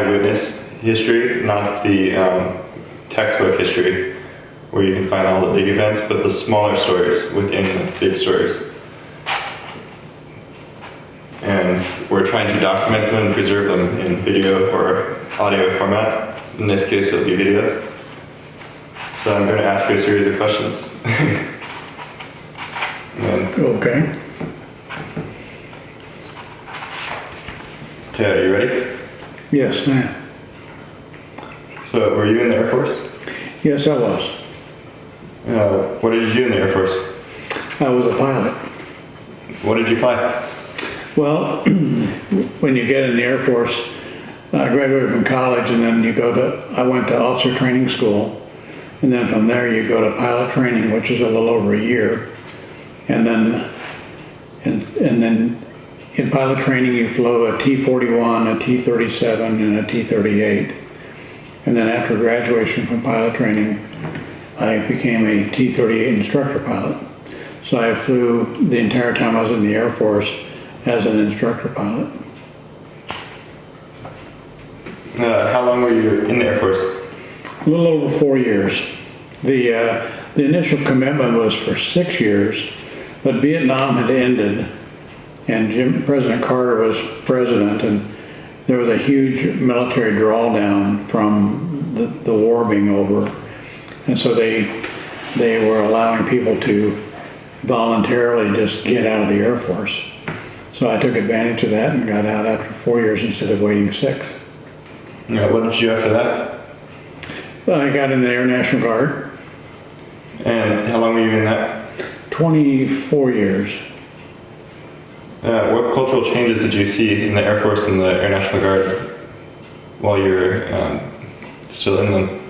eyewitness history, not the textbook history, where you can find all the big events, but the smaller stories within the big stories. And we're trying to document them and preserve them in video or audio format. In this case, it'll be video. So I'm going to ask you a series of questions. Okay. Okay, are you ready? Yes, I am. So, were you in the Air Force? Yes, I was. What did you do in the Air Force? I was a pilot. What did you fly? Well, when you get in the Air Force, I graduated from college and then I went to officer training school. And then from there you go to pilot training, which is a little over a year. And then in pilot training you flew a T-41, a T-37, and a T-38. And then after graduation from pilot training, I became a T-38 instructor pilot. So I flew the entire time I was in the Air Force as an instructor pilot. How long were you in the Air Force? A little over 4 years. The initial commitment was for 6 years, but Vietnam had ended, and President Carter was president, and there was a huge military drawdown from the war being over, and so they were allowing people to voluntarily just get out of the Air Force. So I took advantage of that and got out after 4 years instead of waiting 6. Yeah, what did you do after that? Well, I got in the Air National Guard. And how long were you in that? 24 years. What cultural changes did you see in the Air Force and the Air National Guard while you were still in them?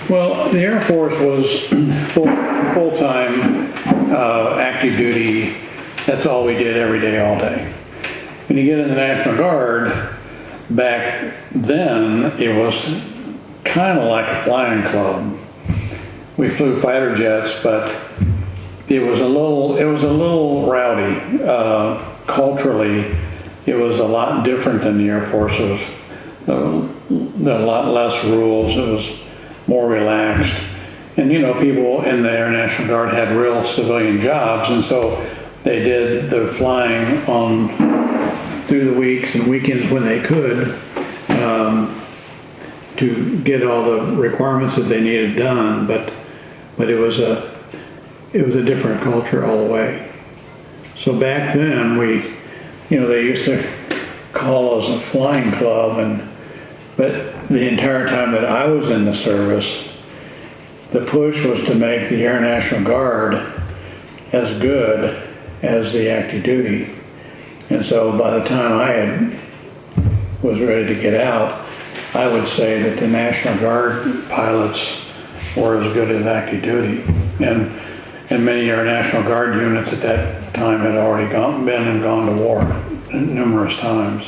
Well, the Air Force was full-time active duty. That's all we did every day, all day. When you get in the National Guard, back then it was kind of like a flying club. We flew fighter jets, but it was a little rowdy. Culturally, it was a lot different than the Air Force. It was a lot less rules. It was more relaxed. And you know, people in the Air National Guard had real civilian jobs, and so they did the flying through the weeks and weekends when they could to get all the requirements that they needed done. But it was a different culture all the way. So back then they used to call us a flying club, but the entire time that I was in the service, the push was to make the Air National Guard as good as the active duty. And so by the time I was ready to get out, I would say that the National Guard pilots were as good as active duty. And many Air National Guard units at that time had already gone to war numerous times.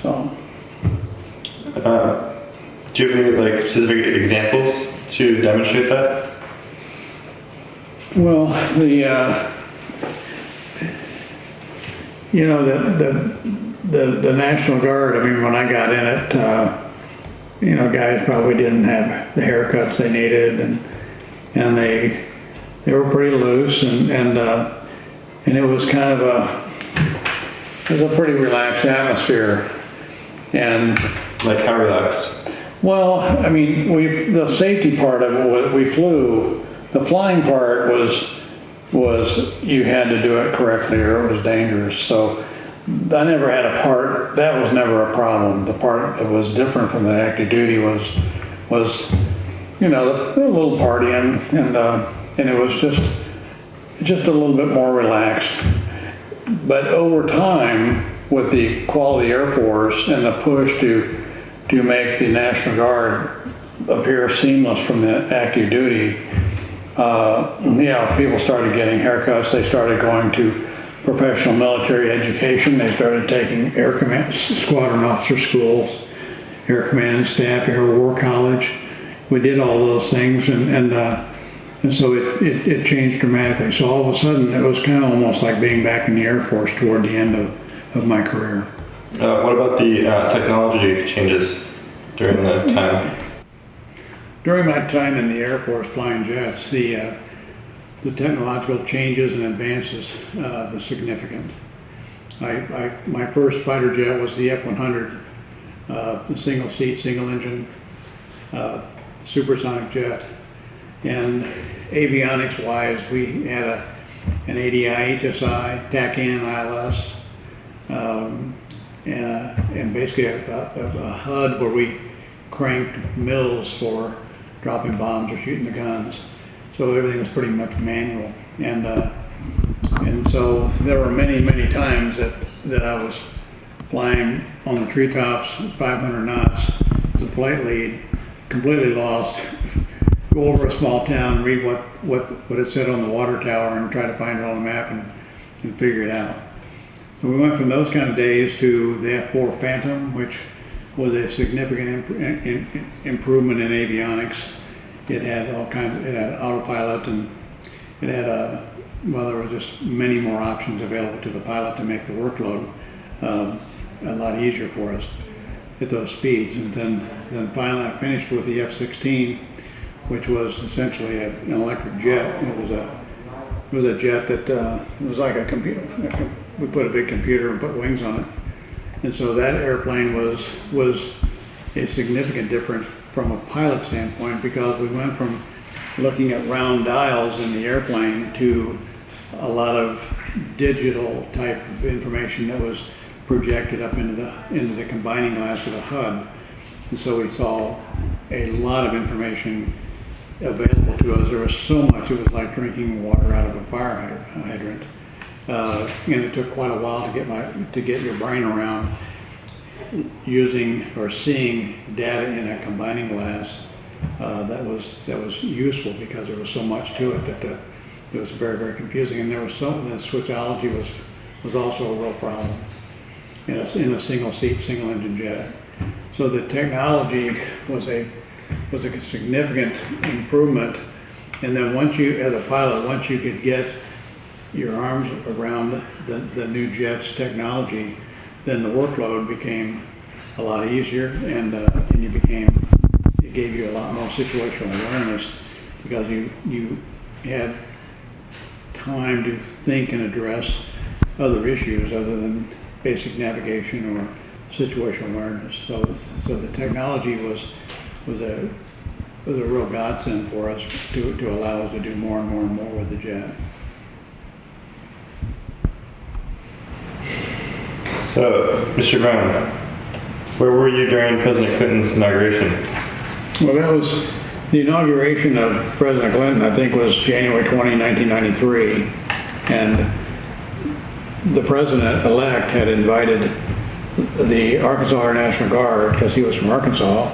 So. Do you have any specific examples to demonstrate that? Well, the National Guard, I mean, when I got in it, guys probably didn't have the haircuts they needed, and they were pretty loose, and it was kind of a pretty relaxed atmosphere. And like how relaxed? Well, I mean, the safety part of it, we flew. The flying part was you had to do it correctly or it was dangerous. So I never had a part, that was never a problem. The part that was different from the active duty was the little partying, and it was just a little bit more relaxed. But over time, with the quality Air Force and the push to make the National Guard appear seamless from the active duty, people started getting haircuts. They started going to professional military education. They started taking Air Command Squadron Officer schools, Air Command and Staff, Air War College. We did all those things, and so it changed dramatically. So all of a sudden, it was kind of almost like being back in the Air Force toward the end of my career. What about the technology changes? during the time? During my time in the Air Force flying jets, the technological changes and advances was significant. My first fighter jet was the F-100, the single seat, single engine, supersonic jet. And avionics wise, we had an ADI HSI, TACAN ILS, and basically a HUD where we cranked mills for dropping bombs or shooting the guns. So everything was pretty much manual. And so there were many times that I was flying on the treetops, 500 knots, as a flight lead, completely lost, go over a small town, read what it said on the water tower and try to find it on the map and figure it out. So we went from those kind of days to the F-4 Phantom, which was a significant improvement in avionics. It had all kinds, it had autopilot, and it had well, there were just many more options available to the pilot to make the workload a lot easier for us at those speeds. And then finally I finished with the F-16, which was essentially an electric jet. It was a jet that was like a computer. We put a big computer and put wings on it. And so that airplane was a significant difference from a pilot standpoint, because we went from looking at round dials in the airplane to a lot of digital type of information that was projected up into the combining glass of the HUD. And so we saw a lot of information available to us. There was so much, it was like drinking water out of a fire hydrant. And it took quite a while to get your brain around using or seeing data in a combining glass that was useful, because there was so much to it that it was very confusing. And there was the switchology was also a real problem in a single seat, single engine jet. So the technology was a significant improvement. And then once you, as a pilot, once you could get your arms around the new jet's technology, then the workload became a lot easier, and it gave you a lot more situational awareness, because you had time to think and address other issues other than basic navigation or situational awareness. So the technology was a real godsend for us to allow us to do more and more with the jet. So, Mr. Brown, where were you during President Clinton's inauguration? Well, that was the inauguration of President Clinton, I think, was January 20, 1993. And the president-elect had invited the Arkansas Air National Guard, because he was from Arkansas,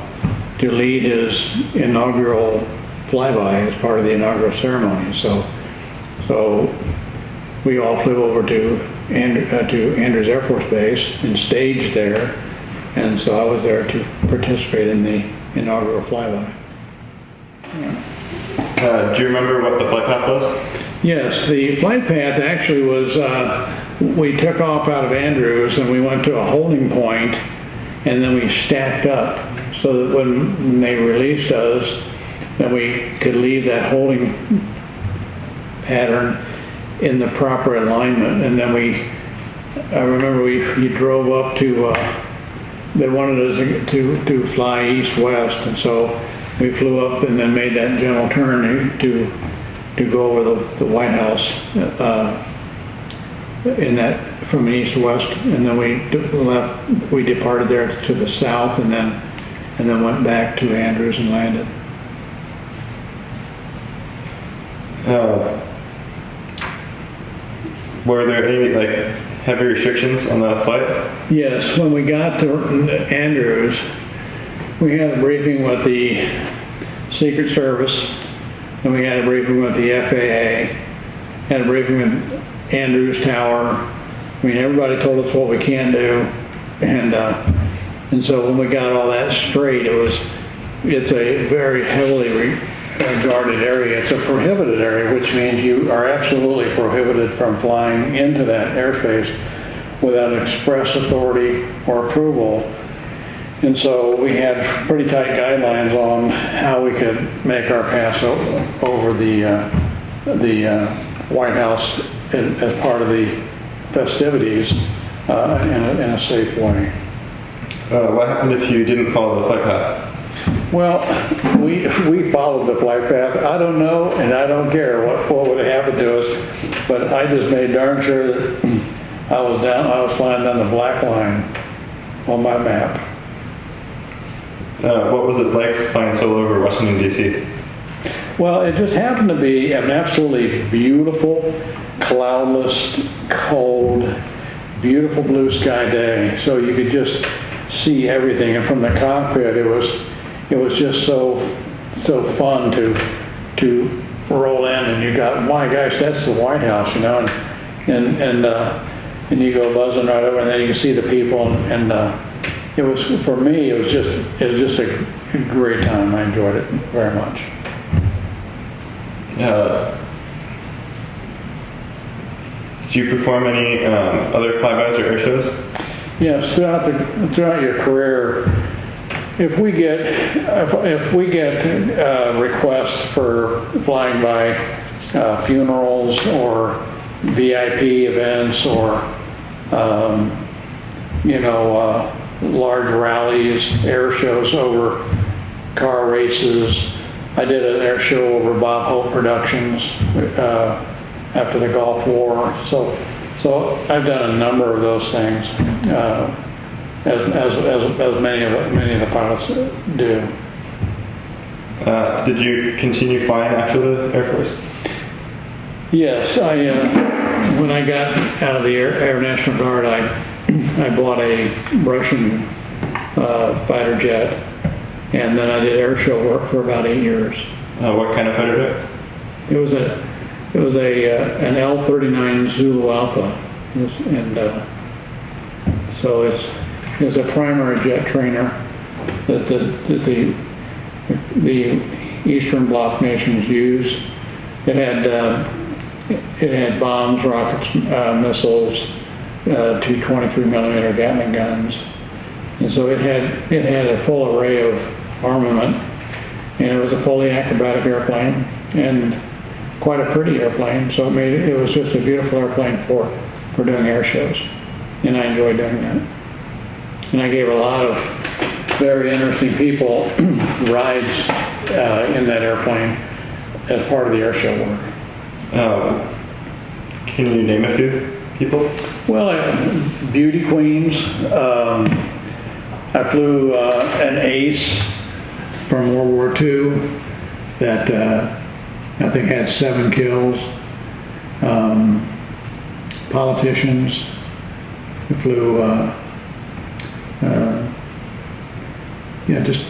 to lead his inaugural flyby as part of the inaugural ceremony. So we all flew over to Andrews Air Force Base and staged there, and so I was there to participate in the inaugural flyby. Do you remember what the flight path was? Yes, the flight path actually was, we took off out of Andrews and we went to a holding point, and then we stacked up so that when they released us, that we could leave that holding pattern in the proper alignment. And then I remember you drove up to, they wanted us to fly east-west, and so we flew up and then made that gentle turn to go over the White House from east to west, and then we departed there to the south, and then went back to Andrews and landed. Were there any heavy restrictions on the flight? Yes, when we got to Andrews, we had a briefing with the Secret Service, and we had a briefing with the FAA, had a briefing with Andrews Tower. I mean, everybody told us what we can do, and so when we got all that straight, it's a very heavily guarded area. It's a prohibited area, which means you are absolutely prohibited from flying into that airspace without express authority or approval. And so we had pretty tight guidelines on how we could make our pass over the White House as part of the festivities in a safe way. What happened if you didn't follow the flight path? Well, we followed the flight path. I don't know, and I don't care what would have happened to us, but I just made darn sure that I was flying down the black line on my map. What was it like flying solo over Washington, D.C.? Well, it just happened to be an absolutely beautiful, cloudless, cold, beautiful blue sky day. So you could just see everything, and from the cockpit, it was just so fun to roll in, and you got, my gosh, that's the White House, you know, and you go buzzing right over, and then you can see the people, and it was, for me, it was just a great time. I enjoyed it very much. Did you perform any other flybys or air shows? Yes, throughout your career, if we get requests for flying by funerals or VIP events or large rallies, air shows over car races. I did an air show over Bob Hope Productions after the Gulf War. So I've done a number of those things, as many of the pilots do. Did you continue flying after the Air Force? Yes, when I got out of the Air National Guard, I bought a Russian fighter jet, and then I did air show work for about 8 years. What kind of fighter jet? It was an L-39 Zulu Alpha, and so it's a primary jet trainer that the Eastern Bloc nations use. It had bombs, rockets, missiles, 2 23mm Gatling guns, and so it had a full array of armament, and it was a fully acrobatic airplane and quite a pretty airplane. So it was just a beautiful airplane for doing air shows, and I enjoyed doing that. And I gave a lot of very interesting people rides in that airplane as part of the air show work. Can you name a few people? Well, beauty queens. I flew an Ace from World War II that I think had 7 kills. Politicians. We flew. Just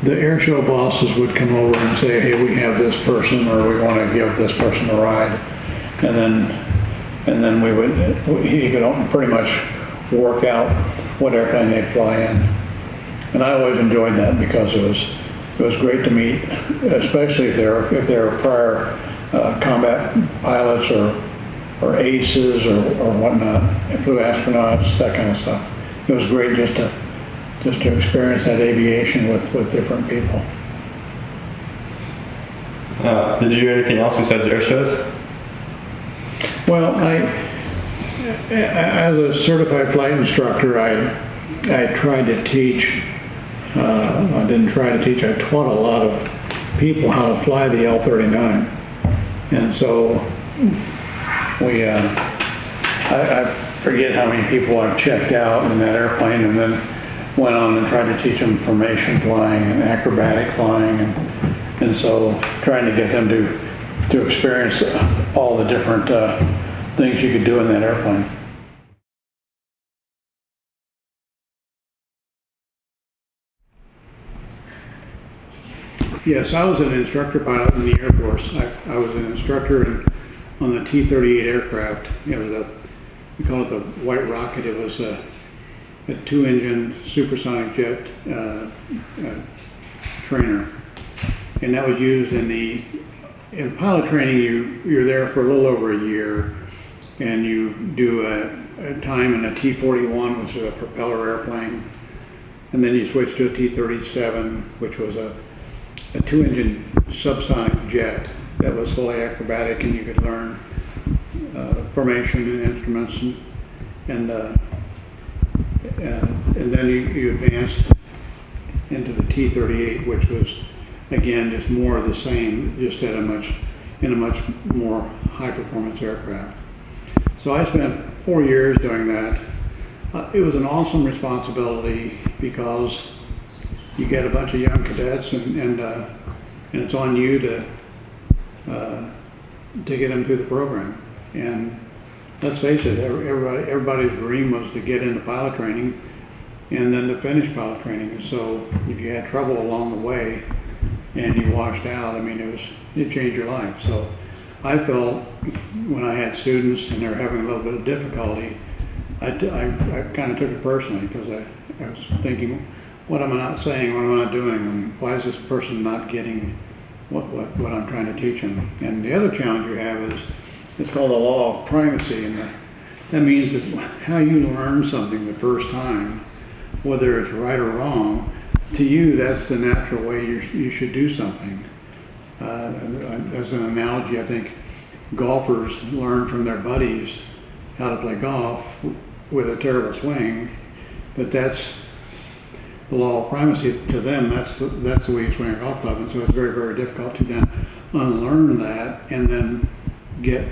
the air show bosses would come over and say, "Hey, we have this person, or we want to give this person a ride," and then he could pretty much work out what airplane they'd fly in. And I always enjoyed that because it was great to meet, especially if they were prior combat pilots or aces or whatnot. I flew astronauts, that kind of stuff. It was great just to experience that aviation with different people. Did you do anything else besides air shows? Well, as a certified flight instructor, I tried to teach. I didn't try to teach. I taught a lot of people how to fly the L-39, and so I forget how many people I've checked out in that airplane, and then went on and tried to teach them formation flying and acrobatic flying, and so trying to get them to experience all the different things you could do in that airplane. Yes, I was an instructor pilot in the Air Force. I was an instructor on the T-38 aircraft. It was we call it the White Rocket. It was a 2-engine supersonic jet trainer, and that was used in pilot training. You're there for a little over a year, and you do a time in a T-41, which is a propeller airplane, and then you switch to a T-37, which was a 2-engine subsonic jet that was fully acrobatic, and you could learn formation and instruments, and then you advanced into the T-38, which was again just more of the same, just in a much more high performance aircraft. So I spent 4 years doing that. It was an awesome responsibility because you get a bunch of young cadets, and it's on you to get them through the program. And let's face it, everybody's dream was to get into pilot training and then to finish pilot training. And so if you had trouble along the way and you washed out, I mean, it changed your life. So I felt when I had students and they were having a little bit of difficulty, I kind of took it personally, because I was thinking, what am I not saying? What am I not doing? I mean, why is this person not getting what I'm trying to teach them? And the other challenge you have is, it's called the law of primacy, and that means that how you learn something the first time, whether it's right or wrong, to you that's the natural way you should do something. As an analogy, I think golfers learn from their buddies how to play golf with a terrible swing, but that's the law of primacy to them. That's the way you swing a golf club, and so it's very, very difficult to then unlearn that and then get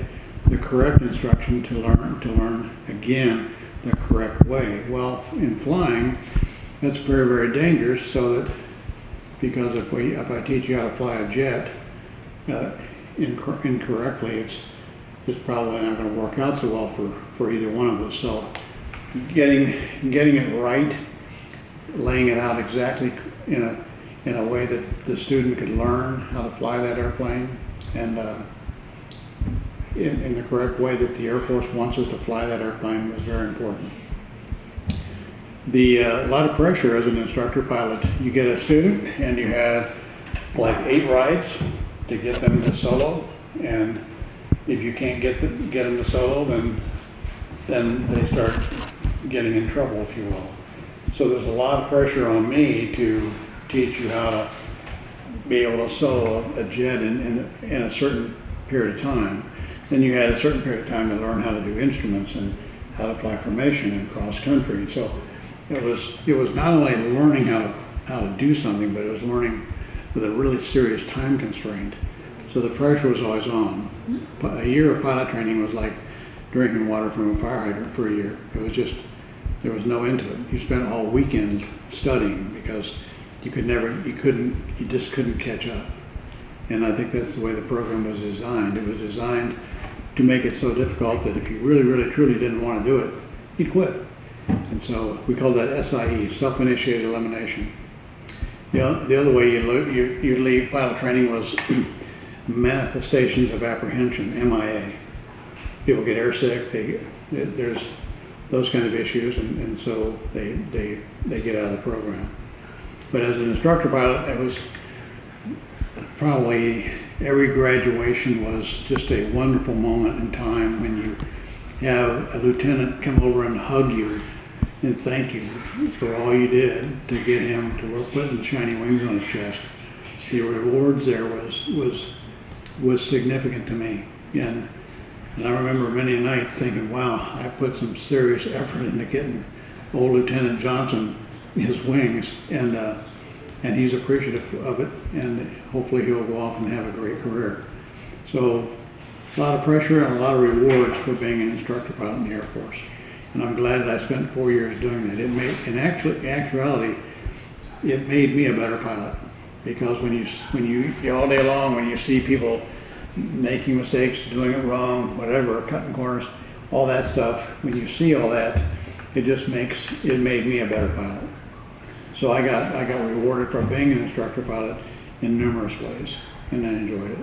the correct instruction to learn again the correct way. Well, in flying, that's very, very dangerous. So that, because if I teach you how to fly a jet incorrectly, it's probably not going to work out so well for either one of us. So getting it right, laying it out exactly in a way that the student could learn how to fly that airplane, and in the correct way that the Air Force wants us to fly that airplane was very important. A lot of pressure as an instructor pilot. You get a student and you have like 8 rides to get them to solo, and if you can't get them to solo, then they start getting in trouble, if you will. So there's a lot of pressure on me to teach you how to be able to solo a jet in a certain period of time. Then you had a certain period of time to learn how to do instruments and how to fly formation and cross country. So it was not only learning how to do something, but it was learning with a really serious time constraint. So the pressure was always on. A year of pilot training was like drinking water from a fire hydrant for a year. It was just, there was no end to it. You spent all weekend studying because you just couldn't catch up. And I think that's the way the program was designed. It was designed to make it so difficult that if you really, really, truly didn't want to do it, you'd quit. And so we called that SIE, self-initiated elimination. The other way you leave pilot training was manifestations of apprehension, MIA. People get airsick, there's those kind of issues, and so they get out of the program. But as an instructor pilot, it was probably every graduation was just a wonderful moment in time when you have a lieutenant come over and hug you and thank you for all you did to get him to put shiny wings on his chest. The rewards there was significant to me, and I remember many nights thinking, wow, I put some serious effort into getting old Lieutenant Johnson his wings, and he's appreciative of it, and hopefully he'll go off and have a great career. So a lot of pressure and a lot of rewards for being an instructor pilot in the Air Force. And I'm glad that I spent 4 years doing that. In actuality, it made me a better pilot, because when you all day long, when you see people making mistakes, doing it wrong, whatever, cutting corners, all that stuff, when you see all that, it made me a better pilot. So I got rewarded for being an instructor pilot in numerous ways, and I enjoyed it.